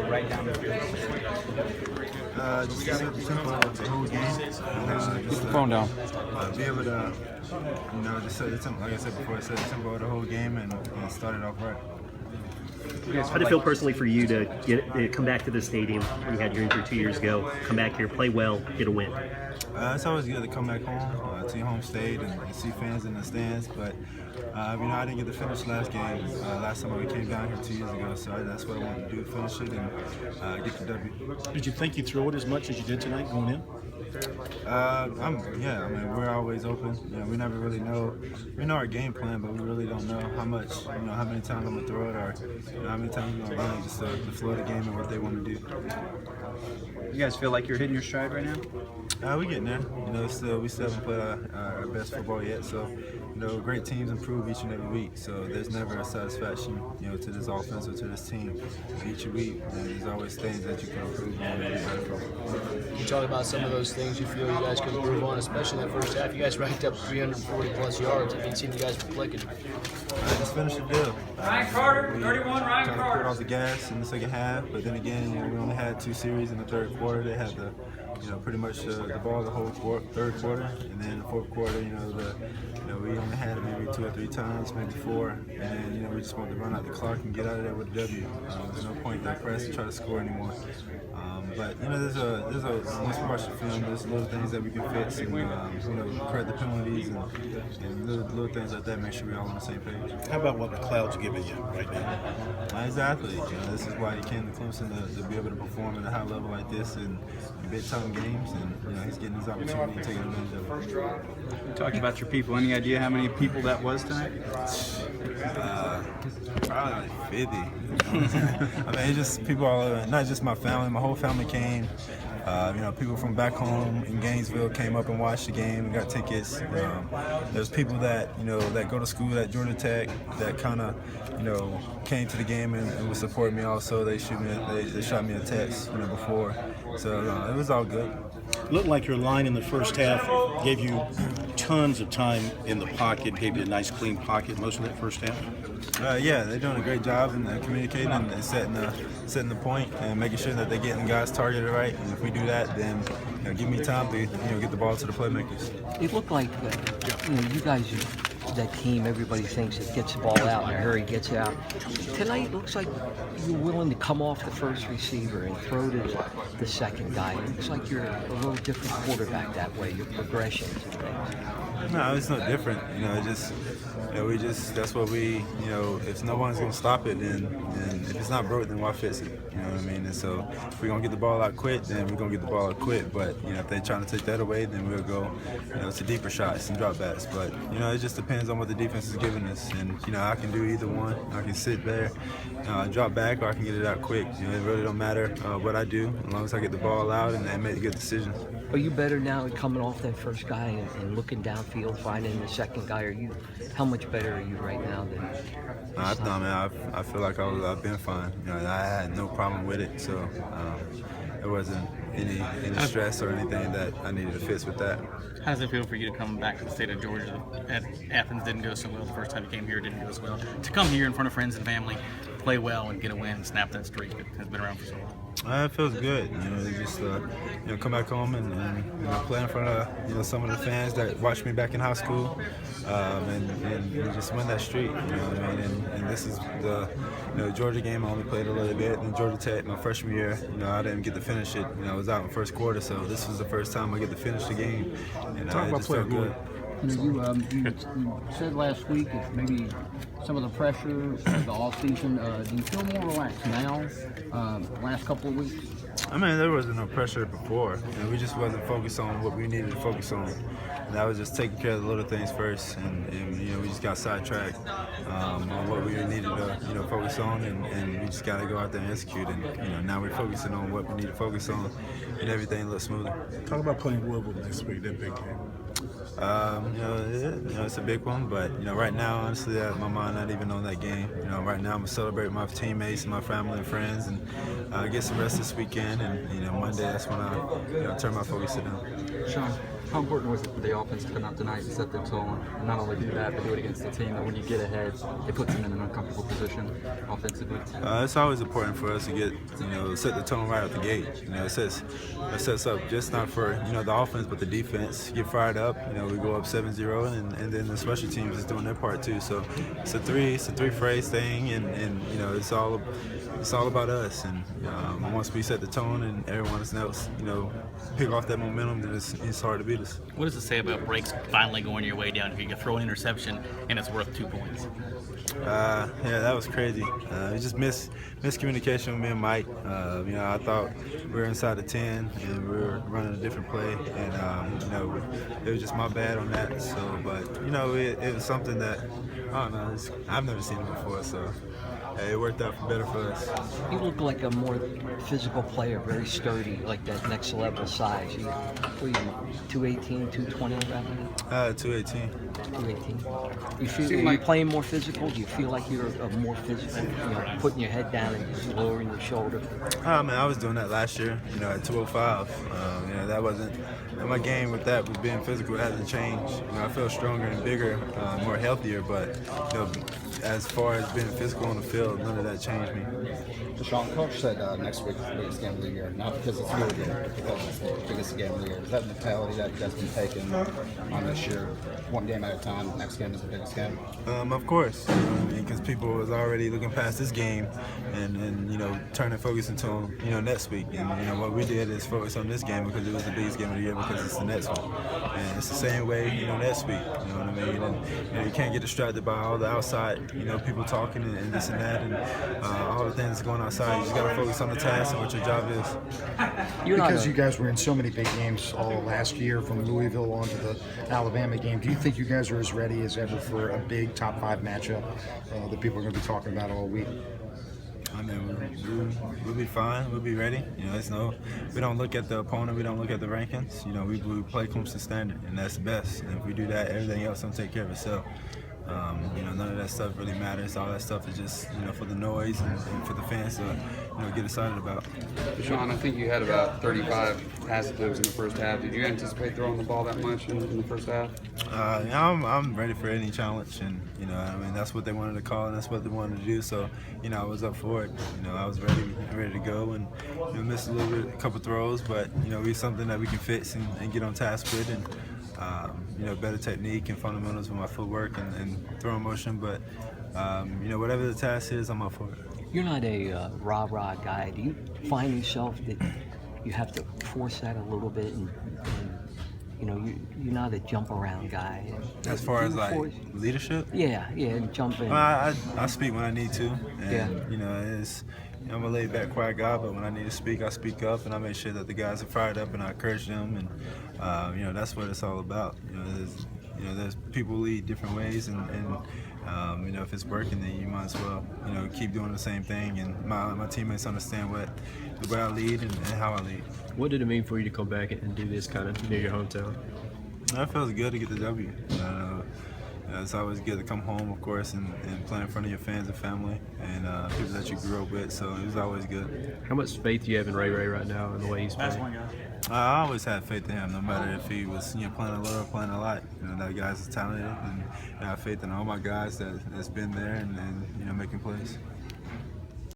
right down the field? Just set the tempo of the whole game. Keep the phone down. Be able to, just set the tempo, like I said before, set the tempo of the whole game and start it off right. How did it feel personally for you to come back to the stadium when you had your injury 2 years ago, come back here, play well, get a win? It's always good to come back home to your home state and see fans in the stands, but I didn't get to finish last game. Last time we came down here 2 years ago, so that's what I wanted to do, finish it and get the W. Did you think you threw it as much as you did tonight going in? We're always open. We never really know. We know our game plan, but we really don't know how much, how many times I'm gonna throw it, or how many times we're gonna run it, just to flow the game and what they want to do. You guys feel like you're hitting your stride right now? We getting there. We still haven't played our best football yet. So, great teams improve each and every week. So there's never a satisfaction, to this offense or to this team. Each week, there's always things that you can improve on and be better from. You talk about some of those things you feel you guys could improve on, especially in that first half. You guys racked up 340 plus yards. I haven't seen you guys clicking. I just finished the deal. Ryan Carter, 31, Ryan Trying to Carter. put off the gas in the second half, but then again, we only had 2 series in the third quarter. They had pretty much the ball the whole third quarter, and then the fourth quarter, we only had it maybe 2 or 3 times, maybe 4, and then we just wanted to run out the clock and get out of there with a W. There's no point to press and try to score anymore. But there's once we watch the film, there's little things that we can fix, and correct the penalties and little things like that. Make sure we're all on the same page. How about what McLeod's giving you right now? Exactly. This is why he came to Clemson to be able to perform at a high level like this in big time games, and he's getting his opportunity and taking advantage of it. You talked about your people. Any idea how many people that was tonight? Probably like 50. It's just people all over, not just my family. My whole family came. People from back home in Gainesville came up and watched the game and got tickets. There's people that that go to school at Georgia Tech that kind of came to the game and would support me. Also, they shot me a text before, so it was all good. It looked like your line in the first half gave you tons of time in the pocket, gave you a nice clean pocket most of that first half. They're doing a great job in communicating and setting the point and making sure that they're getting guys targeted right. And if we do that, then give me time to get the ball to the playmakers. It looked like you guys, that team, everybody thinks it gets the ball out in a hurry, gets it out. Tonight, it looks like you're willing to come off the first receiver and throw to the second guy. It looks like you're a little different quarterback that way, your progressions and things. No, it's no different. That's what if no one's going to stop it, then if it's not broke, then why fix it? You know what I mean? And so if we're going to get the ball out quick, then we're going to get the ball out quick. But, if they're trying to take that away, then we'll go, to deeper shots and drop backs. But, it just depends on what the defense is giving us. And, I can do either one. I can sit there, drop back, or I can get it out quick. It really don't matter what I do, as long as I get the ball out and make good decisions. Are you better now at coming off that first guy and looking downfield, finding the second guy? How much better are you right now than? I feel like I've been fine. I had no problem with it, so it wasn't any stress or anything that I needed to fix with that. How does it feel for you to come back to the state of Georgia? Athens didn't go so well the first time you came here, didn't go so well. To come here in front of friends and family, play well and get a win, snap that streak that has been around for so long. It feels good, just come back home and play in front of some of the fans that watched me back in high school, and just win that streak. And this is the Georgia game. I only played a little bit. In Georgia Tech, my freshman year, I didn't get to finish it. I was out in the first quarter, so this was the first time I get to finish the game, and it just felt good. You said last week it's maybe some of the pressure of the offseason. Do you feel more relaxed now, last couple of weeks? There wasn't no pressure before. We just wasn't focused on what we needed to focus on. And I was just taking care of the little things first, and we just got sidetracked on what we needed to focus on, and we just got to go out there and execute. And now we're focusing on what we need to focus on, and everything looks smoother. Talk about playing Louisville next week, that big game. It's a big one, but right now, honestly, my mind not even on that game. Right now I'm gonna celebrate my teammates and my family and friends, and get some rest this weekend. And Monday, that's when I turn my focus to them. Sean, How important was it for the offense to come out tonight and set the tone, and not only do that, but do it against the team that when you get ahead, it puts them in an uncomfortable position offensively? It's always important for us to get, set the tone right out the gate. It sets up just not for, the offense, but the defense. Get fired up. We go up 7-0, and then the special teams is doing their part too. So it's a three-phrase thing, and it's all about us. And once we set the tone and everyone else, pick off that momentum, then it's hard to beat us. What does it say about breaks finally going your way down? If you can throw an interception and it's worth 2 points. Yeah, that was crazy. It just miscommunication with me and Mike. I thought we were inside the 10 and we were running a different play, and it was just my bad on that. So, but it was something that I don't know. I've never seen it before, so. It worked out better for us. You look like a more physical player, very sturdy, like that next level size. You, what are you, 218, 220 about 218. 218. You feel, are you playing more physical? Do you feel like you're a more physical, putting your head down and lowering your shoulder? I was doing that last year, at 205. That wasn't my game with that, with being physical. It hasn't changed. I feel stronger and bigger, more healthier, but as far as being physical on the field, none of that changed me. Deshaun, Coach said next week is the biggest game of the year, not because it's your game, but because it's the biggest game of the year. Is that the mentality that you guys have been taking on this year, one game at a time, next game is the biggest game? Of course, because people was already looking past this game and turning focus into next week. And what we did is focus on this game because it was the biggest game of the year because it's the next one. And it's the same way, next week. You know what I mean? And you can't get distracted by all the outside, people talking and this and that and all the things going outside. You just got to focus on the task and what your job is. Because you guys were in so many big games all last year, from Louisville on to the Alabama game, do you think you guys are as ready as ever for a big top 5 matchup that people are going to be talking about all week? We'll be fine. We'll be ready. We don't look at the opponent. We don't look at the rankings. We play Clemson standard, and that's the best. And if we do that, everything else will take care of itself. None of that stuff really matters. All that stuff is just, for the noise and for the fans to, get excited about. Deshaun, I think you had about 35 pass attempts in the first half. Did you anticipate throwing the ball that much in the first half? I'm ready for any challenge, and that's what they wanted to call, and that's what they wanted to do. So, I was up for it. I was ready to go, and missed a couple throws, but it's something that we can fix and get on task with, and better technique and fundamentals with my footwork and throwing motion. But whatever the task is, I'm up for it. You're not a rah-rah guy. Do you find yourself that you have to force that a little bit, and you're not a jump around guy? As far as leadership? Yeah, and jumping. I speak when I need to, and I'm a laid-back, quiet guy, but when I need to speak, I speak up, and I make sure that the guys are fired up, and I encourage them, and that's what it's all about. There's people lead different ways, and if it's working, then you might as well, keep doing the same thing, and my teammates understand the way I lead and how I lead. What did it mean for you to come back and do this kind of near your hometown? It feels good to get the W. It's always good to come home, of course, and play in front of your fans and family and people that you grew up with, so it was always good. How much faith do you have in Ray right now and the way he's playing? I always had faith in him, no matter if he was playing a little or playing a lot. That guy's talented, and I have faith in all my guys that's been there and making plays.